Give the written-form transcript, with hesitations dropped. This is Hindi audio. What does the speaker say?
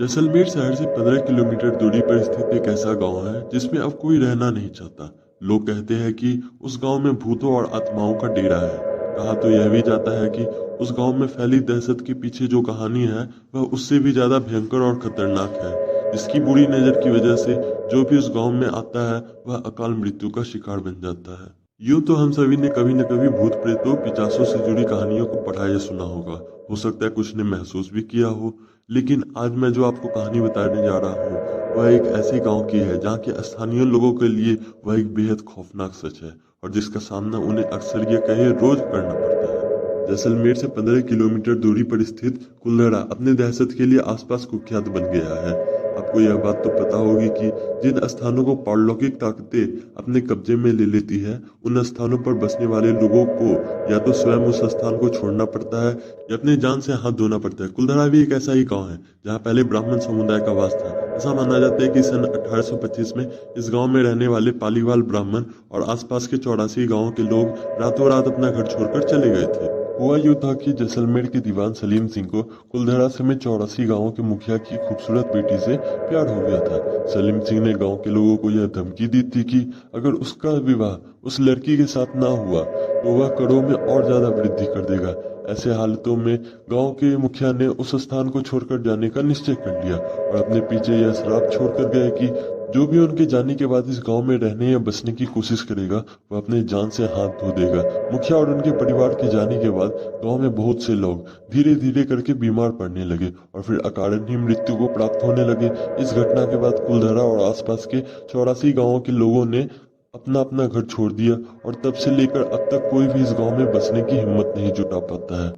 जैसलमेर शहर से 15 किलोमीटर दूरी पर स्थित एक ऐसा गांव है जिसमें अब कोई रहना नहीं चाहता। लोग कहते हैं कि उस गांव में भूतों और आत्माओं का डेरा है। कहा तो यह भी जाता है कि उस गांव में फैली दहशत के पीछे जो कहानी है वह उससे भी ज्यादा भयंकर और खतरनाक है, जिसकी बुरी नजर की वजह से जो भी उस गांव में आता है वह अकाल मृत्यु का शिकार बन जाता है। यूं तो हम सभी ने कभी न कभी भूत प्रेतों पिशाचों से जुड़ी कहानियों को पढ़ा या सुना होगा। हो सकता है कुछ ने महसूस भी किया हो। लेकिन आज मैं जो आपको कहानी बताने जा रहा हूँ वह एक ऐसे गांव की है जहाँ के स्थानीय लोगों के लिए वह एक बेहद खौफनाक सच है और जिसका सामना उन्हें अक्सर ये कहे रोज करना पड़ता है। जैसलमेर से 15 किलोमीटर दूरी पर स्थित कुल्लड़ा अपने दहशत के लिए आसपास कुख्यात बन गया है। आपको यह बात तो पता होगी कि जिन स्थानों को पारलौकिक ताकतें अपने कब्जे में ले लेती है उन स्थानों पर बसने वाले लोगों को या तो स्वयं उस स्थान को छोड़ना पड़ता है या अपने जान से हाथ धोना पड़ता है। कुलधड़ा भी एक ऐसा ही गांव है जहां पहले ब्राह्मण समुदाय का वास था। ऐसा माना जाता है कि सन 1825 में इस गांव में रहने वाले पालीवाल ब्राह्मण और आसपास के 84 गांवों के लोग रातों रात अपना घर छोड़कर चले गए थे। हुआ यूं था कि जैसलमेर के दीवान सलीम सिंह को कुलधड़ा समेत 84 गांवों के मुखिया की खूबसूरत बेटी से प्यार हो गया था। सलीम सिंह ने गांव के लोगों को यह धमकी दी थी कि अगर उसका विवाह उस लड़की के साथ ना हुआ तो वह करों में और ज्यादा वृद्धि कर देगा। ऐसे हालतों में गांव के मुखिया ने उस स्थान को छोड़कर जाने का निश्चय कर लिया और अपने पीछे यह श्राप छोड़कर गए कि जो भी उनके जाने के बाद इस गांव में रहने या बसने की कोशिश करेगा वह अपने जान से हाथ धो देगा। मुखिया और उनके परिवार के जाने के बाद गांव में बहुत से लोग धीरे धीरे करके बीमार पड़ने लगे और फिर अकारण ही मृत्यु को प्राप्त होने लगे। इस घटना के बाद कुलधरा और आसपास के 84 गांवों के लोगों ने अपना अपना घर छोड़ दिया और तब से लेकर अब तक कोई भी इस गांव में बसने की हिम्मत नहीं जुटा पाता है।